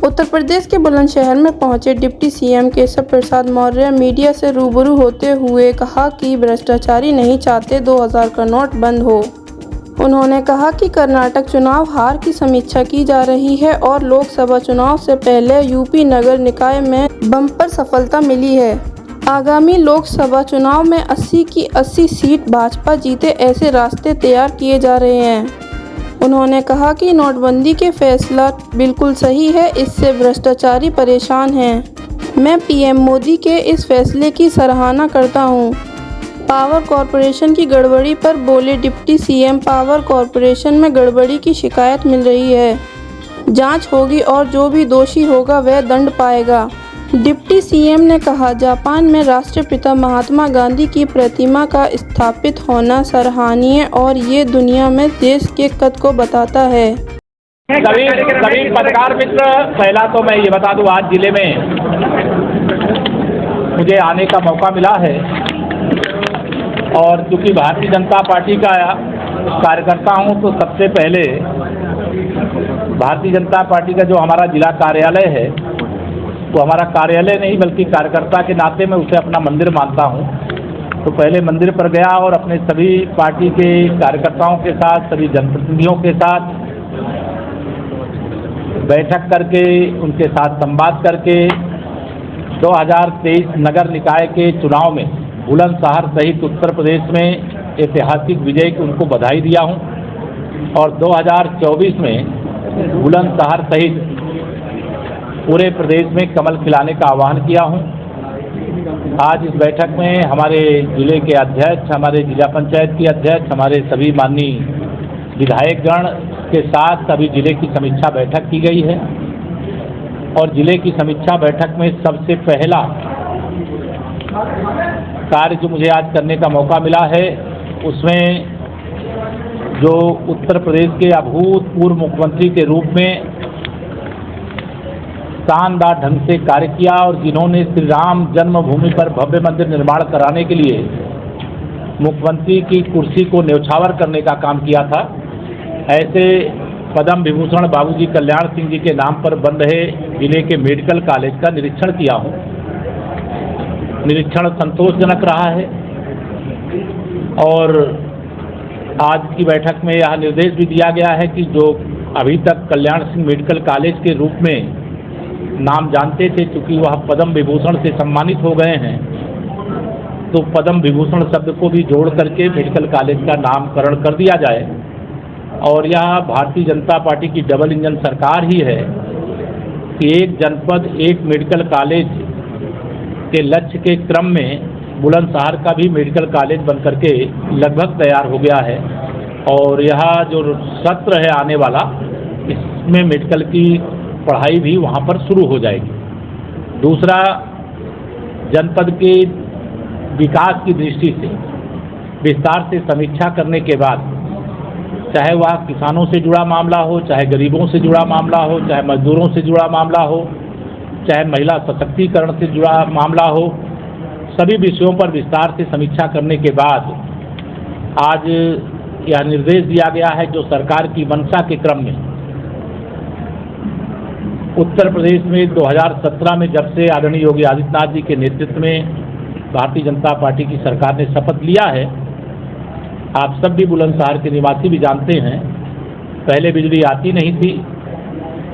उत्तर प्रदेश के बुलंदशहर में पहुंचे deputy CM Keshav Prasad Maurya media से रूबरू होते हुए कहा कि भ्रष्टाचारी नहीं चाहते 2000 का नोट बंद हो। उन्होंने कहा कि कर्नाटक चुनाव हार की समीक्षा की जा रही है और लोकसभा चुनाव से पहले यूपी नगर निकाय में बम्पर सफलता मिली है। आगामी लोकसभा चुनाव में 80 की 80 सीट भाजपा जीते ऐसे रास्ते तैयार किए जा रहे हैं। उन्होंने कहा कि नोटबंदी के फैसला बिल्कुल सही है, इससे भ्रष्टाचारी परेशान हैं। मैं पीएम मोदी के इस फैसले की सराहना करता हूं। पावर कॉरपोरेशन की गड़बड़ी पर बोले डिप्टी सीएम, पावर कॉरपोरेशन में गड़बड़ी की शिकायत मिल रही है, जांच होगी और जो भी दोषी होगा वह दंड पाएगा। डिप्टी सीएम ने कहा, जापान में राष्ट्रपिता महात्मा गांधी की प्रतिमा का स्थापित होना सराहनीय और ये दुनिया में देश के कद को बताता है। सभी पत्रकार मित्र, पहला तो मैं ये बता दूं, आज जिले में मुझे आने का मौका मिला है और क्योंकि भारतीय जनता पार्टी का कार्यकर्ता हूं तो सबसे पहले भारतीय जनता पार्टी का जो हमारा जिला कार्यालय है वो हमारा कार्यालय नहीं बल्कि कार्यकर्ता के नाते मैं उसे अपना मंदिर मानता हूं। तो पहले मंदिर पर गया और अपने सभी पार्टी के कार्यकर्ताओं के साथ, सभी जनप्रतिनिधियों के साथ बैठक करके, उनके साथ संवाद करके 2023 नगर निकाय के चुनाव में बुलंदशहर सहित उत्तर प्रदेश में ऐतिहासिक विजय की उनको बधाई दिया हूं और 2024 में बुलंदशहर सहित पूरे प्रदेश में कमल खिलाने का आह्वान किया हूं। आज इस बैठक में हमारे जिले के अध्यक्ष, हमारे जिला पंचायत के अध्यक्ष, हमारे सभी माननीय विधायकगण के साथ सभी जिले की समीक्षा बैठक की गई है और जिले की समीक्षा बैठक में सबसे पहला कार्य जो मुझे आज करने का मौका मिला है उसमें जो उत्तर प्रदेश के अभूतपूर्व मुख्यमंत्री के रूप में शानदार ढंग से कार्य किया और जिन्होंने श्री राम जन्मभूमि पर भव्य मंदिर निर्माण कराने के लिए मुख्यमंत्री की कुर्सी को न्यौछावर करने का काम किया था, ऐसे पद्म विभूषण बाबूजी कल्याण सिंह जी के नाम पर बन रहे जिले के मेडिकल कॉलेज का निरीक्षण किया हूं। निरीक्षण संतोषजनक रहा है और आज की बैठक में यह निर्देश भी दिया गया है कि जो अभी तक कल्याण सिंह मेडिकल कॉलेज के रूप में नाम जानते थे, चूँकि वह पद्म विभूषण से सम्मानित हो गए हैं तो पद्म विभूषण शब्द को भी जोड़ करके मेडिकल कॉलेज का नामकरण कर दिया जाए। और यह भारतीय जनता पार्टी की डबल इंजन सरकार ही है कि एक जनपद एक मेडिकल कॉलेज के लक्ष्य के क्रम में बुलंदशहर का भी मेडिकल कॉलेज बन करके लगभग तैयार हो गया है और यह जो सत्र है आने वाला, इसमें मेडिकल की पढ़ाई भी वहाँ पर शुरू हो जाएगी। दूसरा, जनपद के विकास की दृष्टि से विस्तार से समीक्षा करने के बाद, चाहे वह किसानों से जुड़ा मामला हो, चाहे गरीबों से जुड़ा मामला हो, चाहे मजदूरों से जुड़ा मामला हो, चाहे महिला सशक्तिकरण से जुड़ा मामला हो, सभी विषयों पर विस्तार से समीक्षा करने के बाद आज यह निर्देश दिया गया है जो सरकार की मंशा के क्रम में उत्तर प्रदेश में 2017 में जब से आदरणीय योगी आदित्यनाथ जी के नेतृत्व में भारतीय जनता पार्टी की सरकार ने शपथ लिया है, आप सब भी बुलंदशहर के निवासी भी जानते हैं, पहले बिजली आती नहीं थी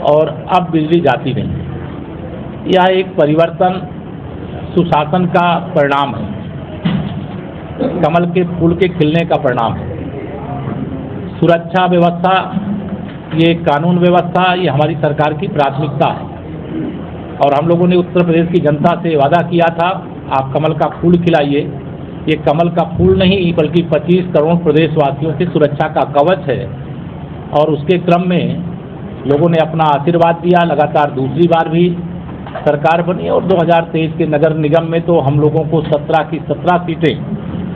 और अब बिजली जाती नहीं। यह एक परिवर्तन सुशासन का परिणाम है, कमल के फूल के खिलने का परिणाम है। सुरक्षा व्यवस्था, ये कानून व्यवस्था, ये हमारी सरकार की प्राथमिकता है और हम लोगों ने उत्तर प्रदेश की जनता से वादा किया था, आप कमल का फूल खिलाइए। ये कमल का फूल नहीं बल्कि 25 करोड़ प्रदेशवासियों की सुरक्षा का कवच है और उसके क्रम में लोगों ने अपना आशीर्वाद दिया। लगातार दूसरी बार भी सरकार बनी और 2023 के नगर निगम में तो हम लोगों को 17 की 17 सीटें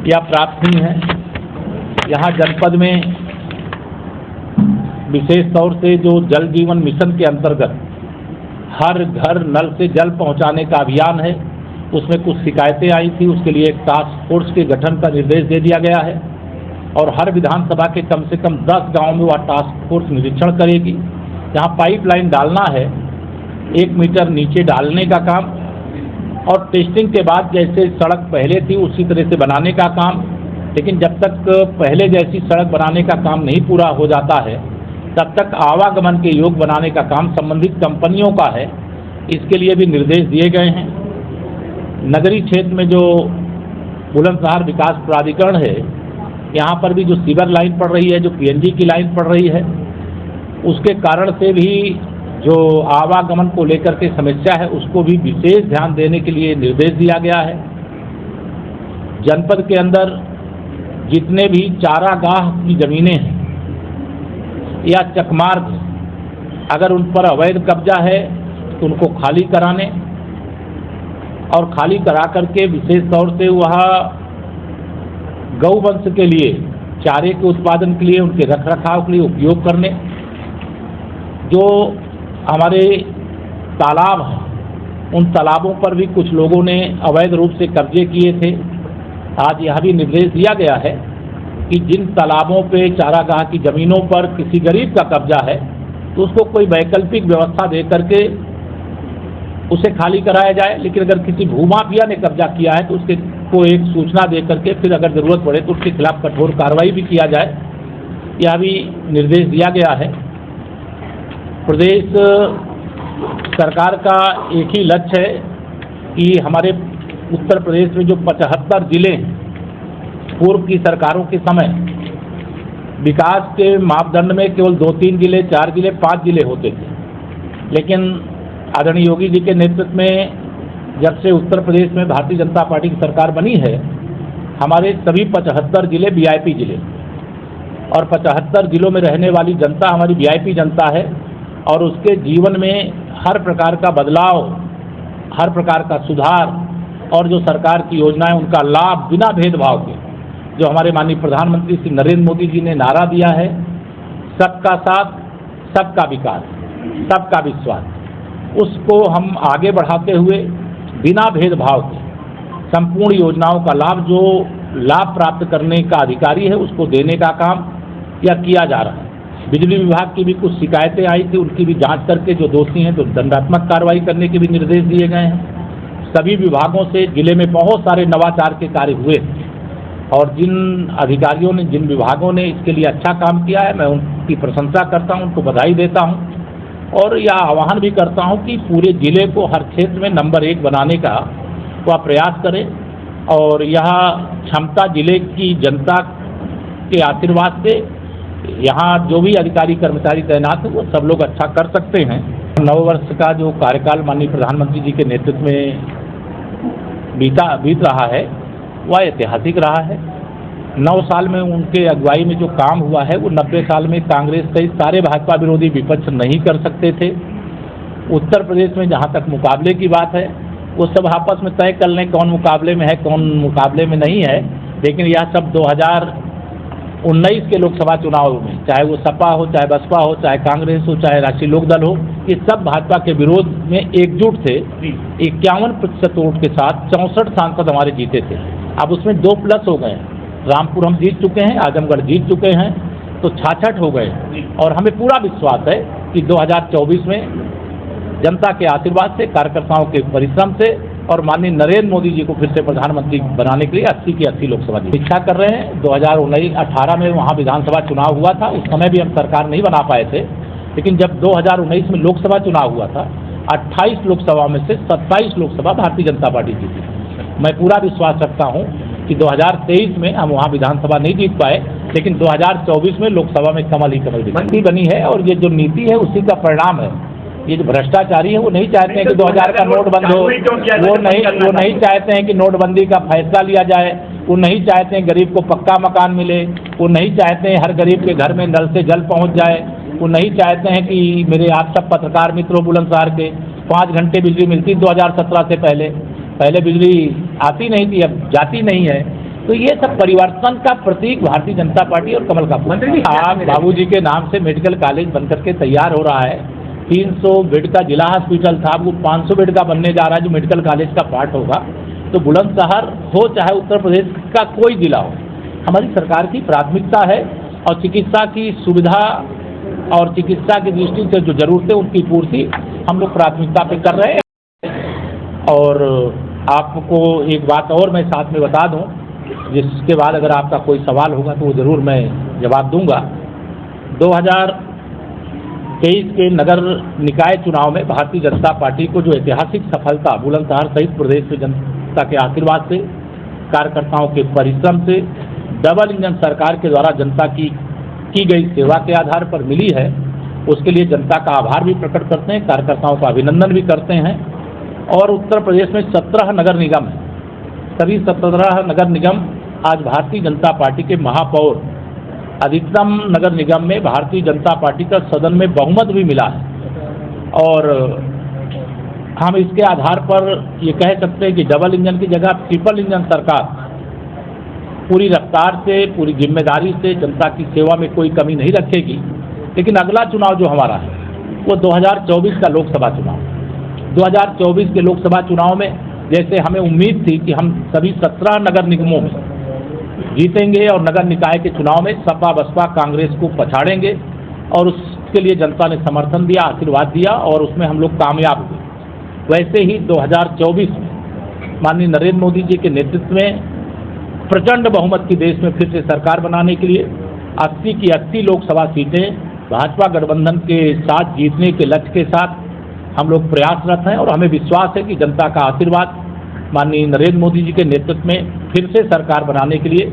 यह प्राप्त हुई हैं। यहाँ जनपद में विशेष तौर से जो जल जीवन मिशन के अंतर्गत हर घर नल से जल पहुंचाने का अभियान है, उसमें कुछ शिकायतें आई थी, उसके लिए एक टास्क फोर्स के गठन का निर्देश दे दिया गया है और हर विधानसभा के कम से कम 10 गांव में वह टास्क फोर्स निरीक्षण करेगी। जहां पाइपलाइन डालना है 1 मीटर नीचे डालने का काम और टेस्टिंग के बाद जैसे सड़क पहले थी उसी तरह से बनाने का काम। लेकिन जब तक पहले जैसी सड़क बनाने का काम नहीं पूरा हो जाता है तब तक आवागमन के योग्य बनाने का काम संबंधित कंपनियों का है। इसके लिए भी निर्देश दिए गए हैं। नगरीय क्षेत्र में जो बुलंदशहर विकास प्राधिकरण है, यहाँ पर भी जो सीवर लाइन पड़ रही है, जो पीएनजी की लाइन पड़ रही है, उसके कारण से भी जो आवागमन को लेकर के समस्या है उसको भी विशेष ध्यान देने के लिए निर्देश दिया गया है। जनपद के अंदर जितने भी चारागाह की ज़मीनें हैं या चकमार्ग, अगर उन पर अवैध कब्जा है तो उनको खाली कराने और खाली करा करके विशेष तौर से वहाँ गौवंश के लिए, चारे के उत्पादन के लिए, उनके रखरखाव के लिए उपयोग करने। जो हमारे तालाब हैं उन तालाबों पर भी कुछ लोगों ने अवैध रूप से कब्जे किए थे। आज यह भी निर्देश दिया गया है कि जिन तालाबों पे चारागाह की ज़मीनों पर किसी गरीब का कब्जा है तो उसको कोई वैकल्पिक व्यवस्था दे करके उसे खाली कराया जाए। लेकिन अगर किसी भूमाफिया ने कब्जा किया है तो उसके को एक सूचना दे करके फिर अगर ज़रूरत पड़े तो उसके खिलाफ कठोर कार्रवाई भी किया जाए, यह भी निर्देश दिया गया है। प्रदेश सरकार का एक ही लक्ष्य है कि हमारे उत्तर प्रदेश में जो 75 जिले हैं, पूर्व की सरकारों के समय विकास के मापदंड में केवल 2-3 जिले, 4 जिले, 5 जिले होते थे। लेकिन आदरणीय योगी जी के नेतृत्व में जब से उत्तर प्रदेश में भारतीय जनता पार्टी की सरकार बनी है, हमारे सभी 75 जिले वीआईपी जिले और 75 जिलों में रहने वाली जनता हमारी वीआईपी जनता है और उसके जीवन में हर प्रकार का बदलाव, हर प्रकार का सुधार और जो सरकार की योजनाएं उनका लाभ बिना भेदभाव के, जो हमारे माननीय प्रधानमंत्री श्री नरेंद्र मोदी जी ने नारा दिया है, सबका साथ, सबका विकास, सबका विश्वास, उसको हम आगे बढ़ाते हुए बिना भेदभाव के संपूर्ण योजनाओं का लाभ जो लाभ प्राप्त करने का अधिकारी है उसको देने का काम यह किया जा रहा है। बिजली विभाग की भी कुछ शिकायतें आई थी, उनकी भी जांच करके जो दोषी हैं तो दंडात्मक कार्रवाई करने के भी निर्देश दिए गए हैं। सभी विभागों से जिले में बहुत सारे नवाचार के कार्य हुए और जिन अधिकारियों ने, जिन विभागों ने इसके लिए अच्छा काम किया है, मैं उनकी प्रशंसा करता हूं, उनको बधाई देता हूं और यह आह्वान भी करता हूं कि पूरे जिले को हर क्षेत्र में नंबर 1 बनाने का वह प्रयास करें और यह क्षमता जिले की जनता के आशीर्वाद से यहाँ जो भी अधिकारी कर्मचारी तैनात हैं वो सब लोग अच्छा कर सकते हैं। नववर्ष का जो कार्यकाल माननीय प्रधानमंत्री जी के नेतृत्व में बीत रहा है वह ऐतिहासिक रहा है। 9 साल में उनके अगुवाई में जो काम हुआ है वो 90 साल में कांग्रेस सहित सारे भाजपा विरोधी विपक्ष नहीं कर सकते थे। उत्तर प्रदेश में जहाँ तक मुकाबले की बात है वो सब आपस में तय कर लें कौन मुकाबले में है, कौन मुकाबले में नहीं है। लेकिन यह सब 2019 के लोकसभा चुनाव में, चाहे वो सपा हो, चाहे बसपा हो, चाहे कांग्रेस हो, चाहे राष्ट्रीय लोकदल हो, ये सब भाजपा के विरोध में एकजुट थे। 51% वोट के साथ 64 सांसद हमारे जीते थे। अब उसमें 2 प्लस हो गए, रामपुर हम जीत चुके हैं, आजमगढ़ जीत चुके हैं, तो 66 हो गए। और हमें पूरा विश्वास है कि 2024 में जनता के आशीर्वाद से, कार्यकर्ताओं के परिश्रम से और माननीय नरेंद्र मोदी जी को फिर से प्रधानमंत्री बनाने के लिए 80 की 80 लोकसभा की इच्छा कर रहे हैं। 2018 में वहाँ विधानसभा चुनाव हुआ था, उस समय भी हम सरकार नहीं बना पाए थे। लेकिन जब 2019 में लोकसभा चुनाव हुआ था, 28 लोकसभा में से 27 लोकसभा भारतीय जनता पार्टी जीती। मैं पूरा विश्वास रखता हूँ कि 2023 में हम वहाँ विधानसभा नहीं जीत पाए, लेकिन 2024 में लोकसभा में कमल ही कमल नीति बनी है। और ये जो नीति है उसी का परिणाम है। ये जो भ्रष्टाचारी है वो नहीं चाहते हैं कि 2000 का नोट बंद हो, वो नहीं चाहते हैं कि नोटबंदी का फैसला लिया जाए, वो नहीं चाहते हैं गरीब को पक्का मकान मिले, वो नहीं चाहते हैं हर गरीब के घर में नल से जल पहुंच जाए, वो नहीं चाहते हैं कि मेरे आप सब पत्रकार मित्रों बुलंदशहर के 5 घंटे बिजली मिलती 2017 से पहले बिजली आती नहीं थी, अब जाती नहीं है। तो ये सब परिवर्तन का प्रतीक भारतीय जनता पार्टी और कमल का फूल। आज बाबूजी के नाम से मेडिकल कॉलेज बनकर के तैयार हो रहा है। 300 बेड का जिला हॉस्पिटल था, वो 500 बेड का बनने जा रहा है जो मेडिकल कॉलेज का पार्ट होगा। तो बुलंदशहर हो चाहे उत्तर प्रदेश का कोई जिला हो, हमारी सरकार की प्राथमिकता है और चिकित्सा की सुविधा और चिकित्सा की दृष्टि से जो जरूरतें उनकी पूर्ति हम लोग प्राथमिकता पे कर रहे हैं। और आपको एक बात और मैं साथ में बता दूं, जिसके बाद अगर आपका कोई सवाल होगा तो वो ज़रूर मैं जवाब दूंगा। 2023 के नगर निकाय चुनाव में भारतीय जनता पार्टी को जो ऐतिहासिक सफलता बुलंदशहर सहित प्रदेश में जनता के आशीर्वाद से, कार्यकर्ताओं के परिश्रम से, डबल इंजन सरकार के द्वारा जनता की गई सेवा के आधार पर मिली है, उसके लिए जनता का आभार भी प्रकट करते हैं, कार्यकर्ताओं का अभिनंदन भी करते हैं। और उत्तर प्रदेश में 17 नगर निगम हैं। सभी 17 नगर निगम आज भारतीय जनता पार्टी के महापौर, अधिकतम नगर निगम में भारतीय जनता पार्टी का सदन में बहुमत भी मिला है। और हम इसके आधार पर ये कह सकते हैं कि डबल इंजन की जगह ट्रिपल इंजन सरकार पूरी रफ्तार से, पूरी जिम्मेदारी से जनता की सेवा में कोई कमी नहीं रखेगी। लेकिन अगला चुनाव जो हमारा है वो 2024 का लोकसभा चुनाव। 2024 के लोकसभा चुनाव में जैसे हमें उम्मीद थी कि हम सभी 17 नगर निगमों में जीतेंगे और नगर निकाय के चुनाव में सपा बसपा कांग्रेस को पछाड़ेंगे, और उसके लिए जनता ने समर्थन दिया, आशीर्वाद दिया और उसमें हम लोग कामयाब हुए। वैसे ही 2024 में माननीय नरेंद्र मोदी जी के नेतृत्व में प्रचंड बहुमत की देश में फिर से सरकार बनाने के लिए 80 की 80 लोकसभा सीटें भाजपा गठबंधन के साथ जीतने के लक्ष्य के साथ हम लोग प्रयासरत हैं। और हमें विश्वास है कि जनता का आशीर्वाद माननीय नरेंद्र मोदी जी के नेतृत्व में फिर से सरकार बनाने के लिए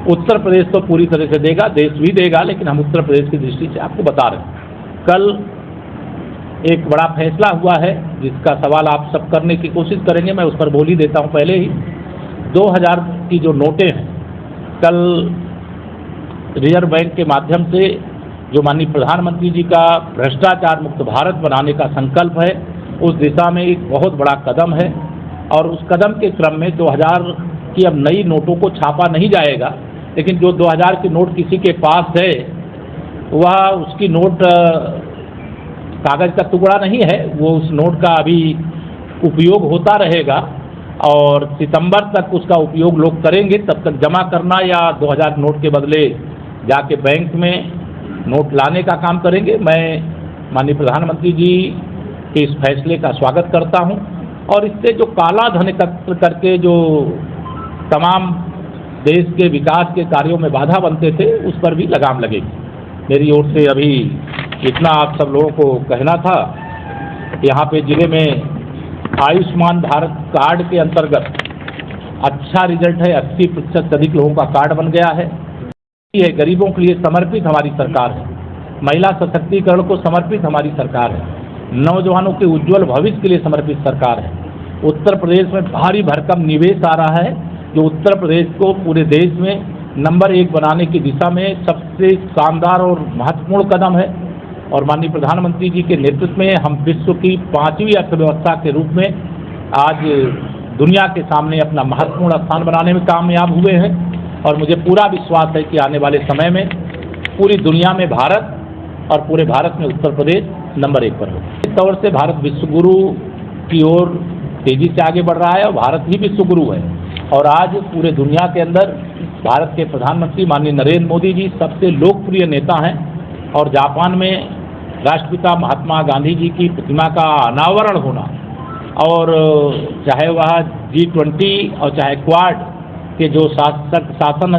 उत्तर प्रदेश तो पूरी तरह से देगा, देश भी देगा, लेकिन हम उत्तर प्रदेश की दृष्टि से आपको बता रहे हैं। कल एक बड़ा फैसला हुआ है जिसका सवाल आप सब करने की कोशिश करेंगे, मैं उस पर बोल ही देता हूं पहले ही। 2000 की जो नोटें हैं, कल रिजर्व बैंक के माध्यम से जो माननीय प्रधानमंत्री जी का भ्रष्टाचार मुक्त भारत बनाने का संकल्प है, उस दिशा में एक बहुत बड़ा कदम है। और उस कदम के क्रम में 2000 की अब नई नोटों को छापा नहीं जाएगा, लेकिन जो 2000 की नोट किसी के पास है वह उसकी नोट कागज का टुकड़ा नहीं है, वो उस नोट का अभी उपयोग होता रहेगा और सितंबर तक उसका उपयोग लोग करेंगे। तब तक जमा करना या 2000 नोट के बदले जाके बैंक में नोट लाने का काम करेंगे। मैं माननीय प्रधानमंत्री जी के इस फैसले का स्वागत करता हूं और इससे जो काला धन एकत्र करके जो तमाम देश के विकास के कार्यों में बाधा बनते थे उस पर भी लगाम लगेगी। मेरी ओर से अभी इतना आप सब लोगों को कहना था। यहाँ पे जिले में आयुष्मान भारत कार्ड के अंतर्गत अच्छा रिजल्ट है, 80% से अधिक लोगों का कार्ड बन गया है। ये गरीबों के लिए समर्पित हमारी सरकार है, महिला सशक्तिकरण को समर्पित हमारी सरकार है, नौजवानों के उज्जवल भविष्य के लिए समर्पित सरकार है। उत्तर प्रदेश में भारी भरकम निवेश आ रहा है जो उत्तर प्रदेश को पूरे देश में नंबर 1 बनाने की दिशा में सबसे शानदार और महत्वपूर्ण कदम है। और माननीय प्रधानमंत्री जी के नेतृत्व में हम विश्व की 5वीं अर्थव्यवस्था के रूप में आज दुनिया के सामने अपना महत्वपूर्ण स्थान बनाने में कामयाब हुए हैं। और मुझे पूरा विश्वास है कि आने वाले समय में पूरी दुनिया में भारत और पूरे भारत में उत्तर प्रदेश नंबर 1 पर हो। इस तौर से भारत विश्व गुरु की ओर तेजी से आगे बढ़ रहा है और भारत ही विश्व गुरु है। और आज पूरे दुनिया के अंदर भारत के प्रधानमंत्री माननीय नरेंद्र मोदी जी सबसे लोकप्रिय नेता हैं। और जापान में राष्ट्रपिता महात्मा गांधी जी की प्रतिमा का अनावरण होना, और चाहे वह G20 और चाहे क्वाड के जो शासन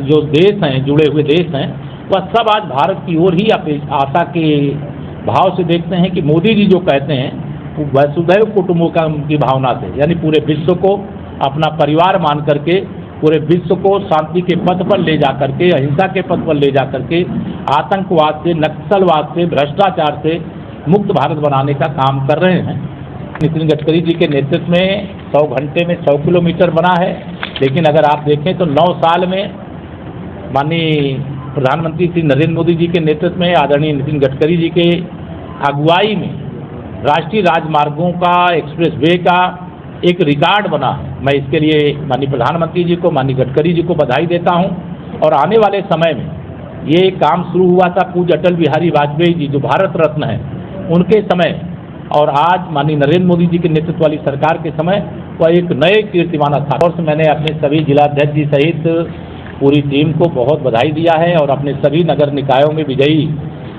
जो देश हैं, जुड़े हुए देश हैं, वह सब आज भारत की ओर ही आशा के भाव से देखते हैं कि मोदी जी जो कहते हैं वसुधैव कुटुंबकम की भावना से, यानी पूरे विश्व को अपना परिवार मान करके पूरे विश्व को शांति के पथ पर ले जा करके, अहिंसा के पथ पर ले जा करके आतंकवाद से, नक्सलवाद से, भ्रष्टाचार से मुक्त भारत बनाने का काम कर रहे हैं। नितिन गडकरी जी के नेतृत्व में 100 घंटे में 100 किलोमीटर बना है। लेकिन अगर आप देखें तो 9 साल में माननीय प्रधानमंत्री श्री नरेंद्र मोदी जी के नेतृत्व में आदरणीय नितिन गडकरी जी के अगुवाई में राष्ट्रीय राजमार्गों का, एक्सप्रेस वे का एक रिकॉर्ड बना है। मैं इसके लिए माननीय प्रधानमंत्री जी को, माननीय गडकरी जी को बधाई देता हूं। और आने वाले समय में ये काम शुरू हुआ था पूज्य अटल बिहारी वाजपेयी जी जो भारत रत्न हैं, उनके समय, और आज माननीय नरेंद्र मोदी जी के नेतृत्व वाली सरकार के समय वह एक नए कीर्तिमान स्थान। और मैंने अपने सभी जिलाध्यक्ष जी सहित पूरी टीम को बहुत बधाई दिया है और अपने सभी नगर निकायों में विजयी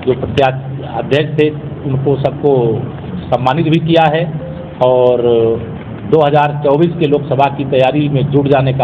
जो अध्यक्ष थे उनको सबको सम्मानित भी किया है और 2024 के लोकसभा की तैयारी में जुट जाने का